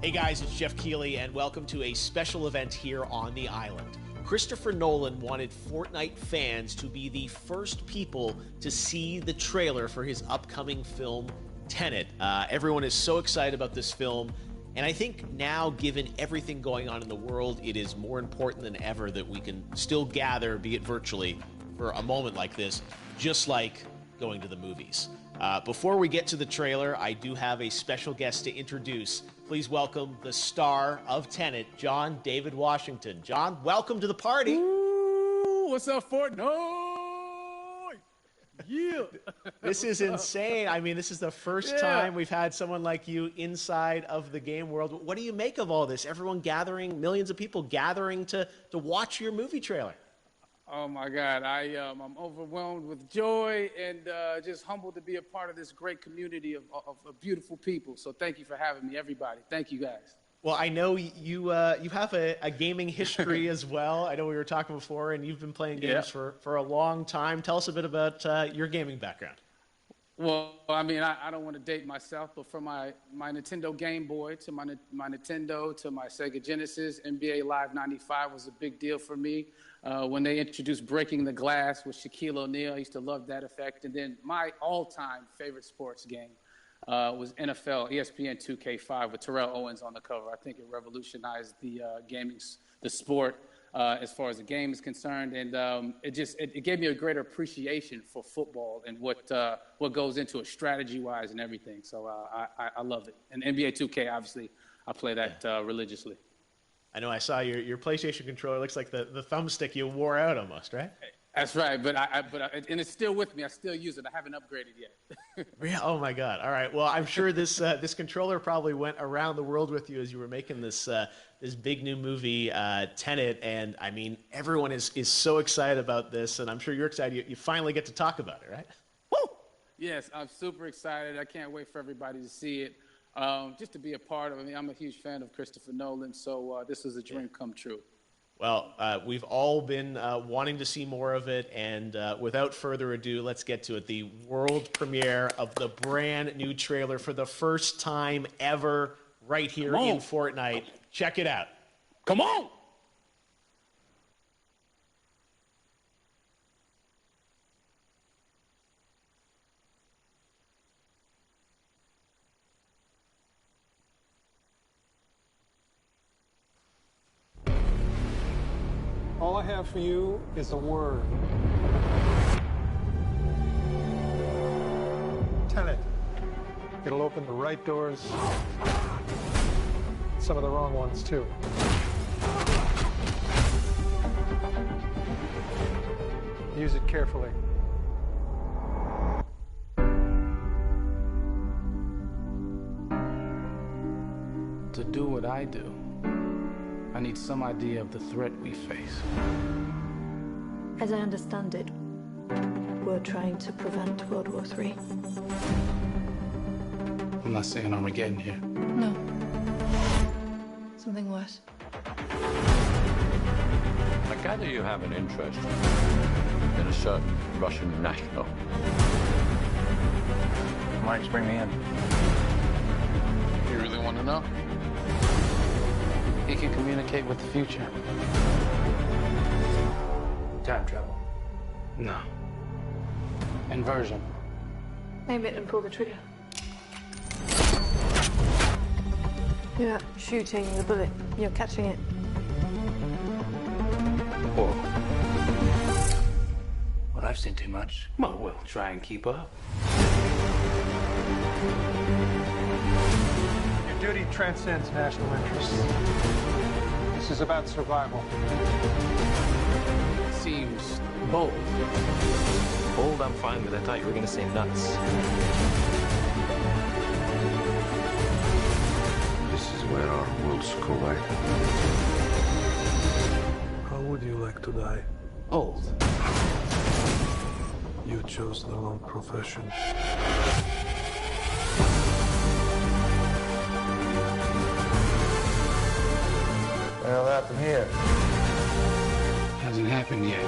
Hey guys, it's Jeff Keighley, and welcome to a special event here on the island. Christopher Nolan wanted Fortnite fans to be the first people to see the trailer for his upcoming film, Tenet. Everyone is so excited about this film, and I think now, given everything going on in the world, it is more important than ever that we can still gather, be it virtually, for a moment like this, just like going to the movies. Before we get to the trailer, I do have a special guest to introduce. Please welcome the star of Tenet, John David Washington. John, welcome to the party. Ooh, what's up, Fortnite? Yeah. This is insane. I mean, this is the first time we've had someone like you inside of the game world. What do you make of all this? Everyone gathering, millions of people gathering to watch your movie trailer. Oh my God, I'm overwhelmed with joy and just humbled to be a part of this great community of beautiful people. So thank you for having me, everybody. Thank you, guys. Well, I know you have a gaming history as well. I know we were talking before, and you've been playing games for a long time. Tell us a bit about your gaming background. Well, I mean, I don't want to date myself, but from my Nintendo Game Boy to my Nintendo to my Sega Genesis, NBA Live 95 was a big deal for me. When they introduced Breaking the Glass with Shaquille O'Neal, I used to love that effect. And then my all-time favorite sports game was NFL ESPN 2K5 with Terrell Owens on the cover. I think it revolutionized the sport as far as the game is concerned, and it gave me a greater appreciation for football and what goes into it strategy-wise and everything. So I love it. And NBA 2K, obviously, I play that religiously. I know I saw your PlayStation controller. Looks like the thumbstick you wore out almost, right? That's right, but and it's still with me. I still use it. I haven't upgraded yet. Yeah. Oh my God! All right. Well, I'm sure this controller probably went around the world with you as you were making this big new movie, Tenet. And I mean, everyone is so excited about this, and I'm sure you're excited. You finally get to talk about it, right? Woo! Yes, I'm super excited. I can't wait for everybody to see it. Just to be a part of it. I mean, I'm a huge fan of Christopher Nolan, so this is a dream come true. Well, we've all been wanting to see more of it, and without further ado, let's get to it. The world premiere of the brand new trailer for the first time ever right here in Fortnite. Check it out. Come on! All I have for you is a word. Tenet. It'll open the right doors, some of the wrong ones too. Use it carefully. To do what I do, I need some idea of the threat we face. As I understand it, we're trying to prevent World War III. I'm not saying Armageddon here. No. Something worse. I gather you have an interest in a certain Russian national. Mike's bring me in. You really want to know? He can communicate with the future. Time travel. No. Inversion. Aim it and pull the trigger. You're not shooting the bullet, you're catching it. Whoa. Well, I've seen too much. Well, we'll try and keep up. Your duty transcends national interests. This is about survival. Seems bold. Bold, I'm fine with. I thought you were going to say nuts. This is where our worlds collide. How would you like to die? Old. You chose the wrong profession. What the hell happened here? Hasn't happened yet.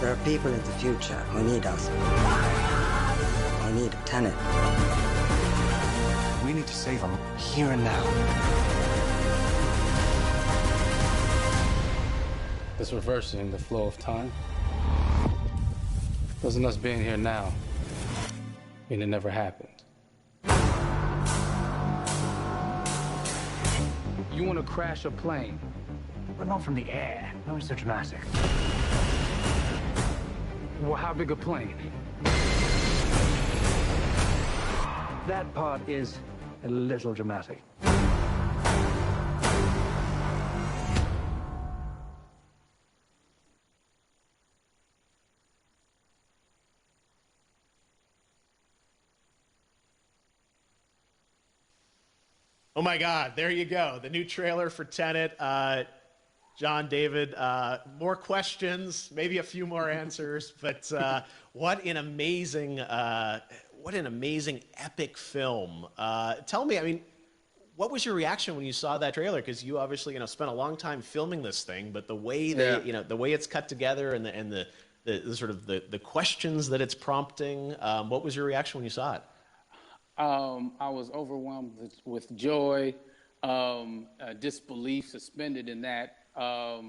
There are people in the future who need us. I need Tenet. We need to save him here and now. This reversing the flow of time. Doesn't us being here now mean it never happened? You want to crash a plane? But not from the air. No one's so dramatic. Well, how big a plane? That part is a little dramatic. Oh my God, there you go. The new trailer for Tenet. John, David, more questions, maybe a few more answers, but what an amazing epic film. Tell me, I mean, what was your reaction when you saw that trailer? Because you obviously, spent a long time filming this thing, but the way the way it's cut together and the sort of the questions that it's prompting, what was your reaction when you saw it? I was overwhelmed with joy, disbelief suspended in that. I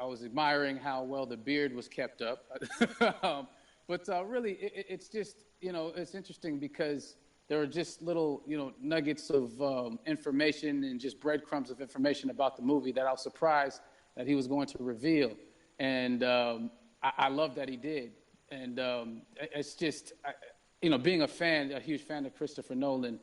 was admiring how well the beard was kept up. But really, it's just, it's interesting because there are just little, nuggets of information and just breadcrumbs of information about the movie that I was surprised that he was going to reveal. And I love that he did. And it's just... being a huge fan of Christopher Nolan,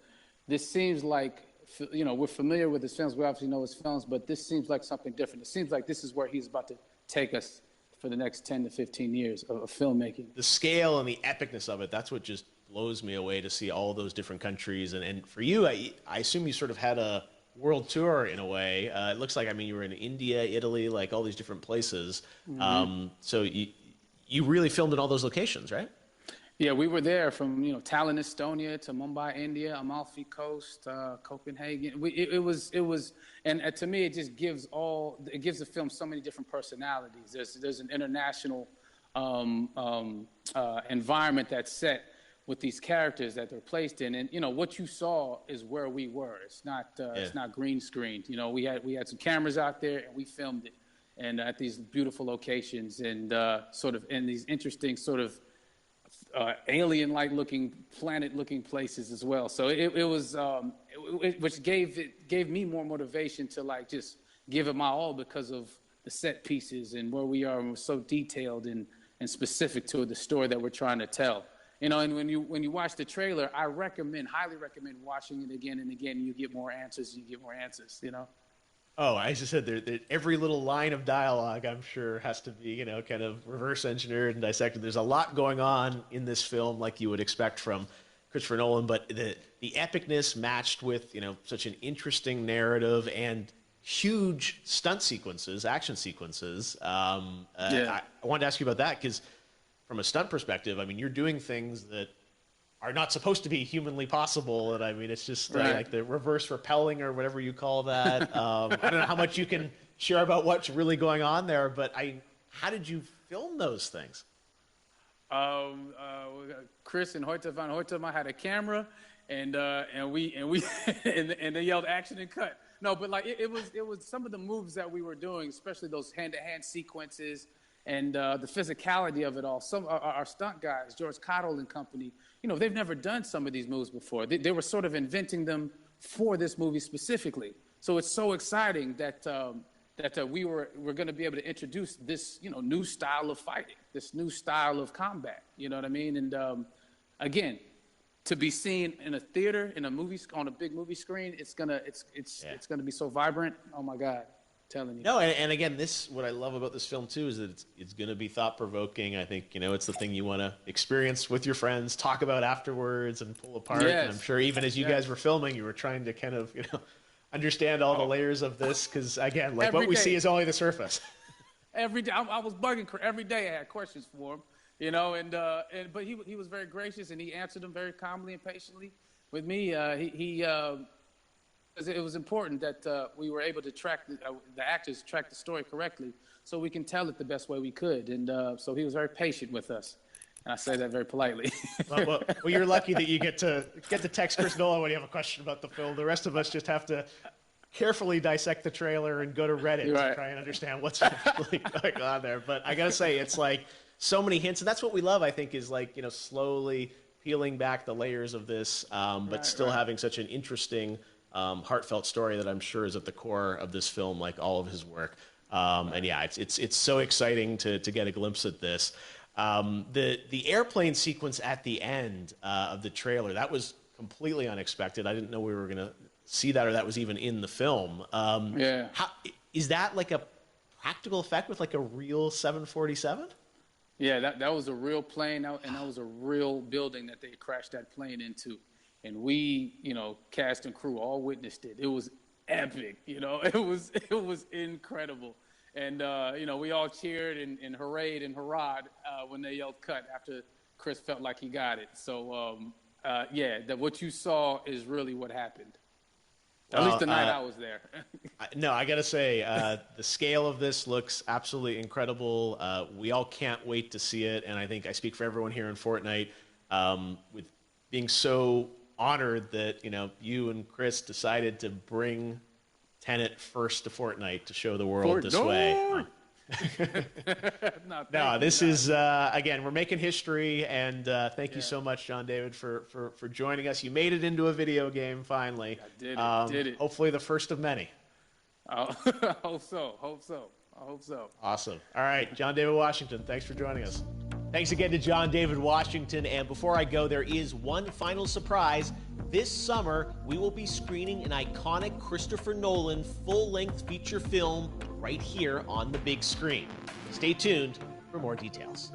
this seems like, we're familiar with his films. We obviously know his films, but this seems like something different. It seems like this is where he's about to take us for the next 10 to 15 years of filmmaking. The scale and the epicness of it, that's what just blows me away to see all those different countries. And for you, I assume you sort of had a world tour in a way. It looks like, you were in India, Italy, like all these different places. Mm-hmm. So you really filmed in all those locations, right? Yeah, we were there from Tallinn, Estonia, to Mumbai, India, Amalfi Coast, Copenhagen. It was, and to me, it just gives the film so many different personalities. There's an international environment that's set with these characters that they're placed in, and what you saw is where we were. It's not green screened. We had some cameras out there and we filmed it, and at these beautiful locations and sort of in these interesting sort of alien-like looking, planet-looking places as well. So which gave me more motivation to just give it my all because of the set pieces and where we are, and we're so detailed and specific to the story that we're trying to tell. And when you watch the trailer, I highly recommend watching it again and again. And you get more answers. Oh, I just said every little line of dialogue, I'm sure, has to be, kind of reverse engineered and dissected. There's a lot going on in this film, like you would expect from Christopher Nolan, but the epicness matched with, such an interesting narrative and huge stunt sequences, action sequences. I wanted to ask you about that because from a stunt perspective, you're doing things that are not supposed to be humanly possible, and it's just like the reverse rappelling or whatever you call that. I don't know how much you can share about what's really going on there, but how did you film those things? Chris and Hoyte van Hoytema had a camera, and they yelled action and cut. No, but it was some of the moves that we were doing, especially those hand-to-hand sequences. And the physicality of it all. Some our stunt guys, George Cottle and company, they've never done some of these moves before. They were sort of inventing them for this movie specifically. So it's so exciting that we're going to be able to introduce this new style of fighting, this new style of combat. You know what I mean? And again, to be seen in a theater, in a movie, on a big movie screen, it's gonna be so vibrant. Oh my God. Telling you. No, and again, what I love about this film too is that it's going to be thought-provoking. I think it's the thing you want to experience with your friends, talk about afterwards, and pull apart. Yes. And I'm sure even as you guys were filming, you were trying to kind of understand all the layers of this because again, like what we see is only the surface. Every day, I was bugging every day. I had questions for him, but he was very gracious and he answered them very calmly and patiently. With me, it was important that we were able to track the actors track the story correctly so we can tell it the best way we could. And so he was very patient with us. And I say that very politely. Well, you're lucky that you get to text Chris Nolan when you have a question about the film. The rest of us just have to carefully dissect the trailer and go to Reddit to try and understand what's really going on there. But I gotta say, it's like so many hints, and that's what we love. I think is like slowly peeling back the layers of this, but still having such an interesting, heartfelt story that I'm sure is at the core of this film, like all of his work. And yeah, it's so exciting to get a glimpse at this. The airplane sequence at the end of the trailer, that was completely unexpected. I didn't know we were going to see that, or that was even in the film. Is that like a practical effect with like a real 747? Yeah, that was a real plane, and that was a real building that they crashed that plane into. And we, cast and crew all witnessed it. It was epic, it was incredible. And, we all cheered and hoorayed and hurrahed when they yelled cut after Chris felt like he got it. So, what you saw is really what happened. At least the night I was there. No, I got to say, the scale of this looks absolutely incredible. We all can't wait to see it. And I think I speak for everyone here in Fortnite with being so honored that, you and Chris decided to bring Tenet first to Fortnite to show the world this way. No, this is, again, we're making history, and thank you so much, John David, for joining us. You made it into a video game, finally. I did it. Hopefully the first of many. I hope so. Awesome. All right, John David Washington, thanks for joining us. Thanks again to John David Washington, and before I go, there is one final surprise. This summer, we will be screening an iconic Christopher Nolan full-length feature film right here on the big screen. Stay tuned for more details.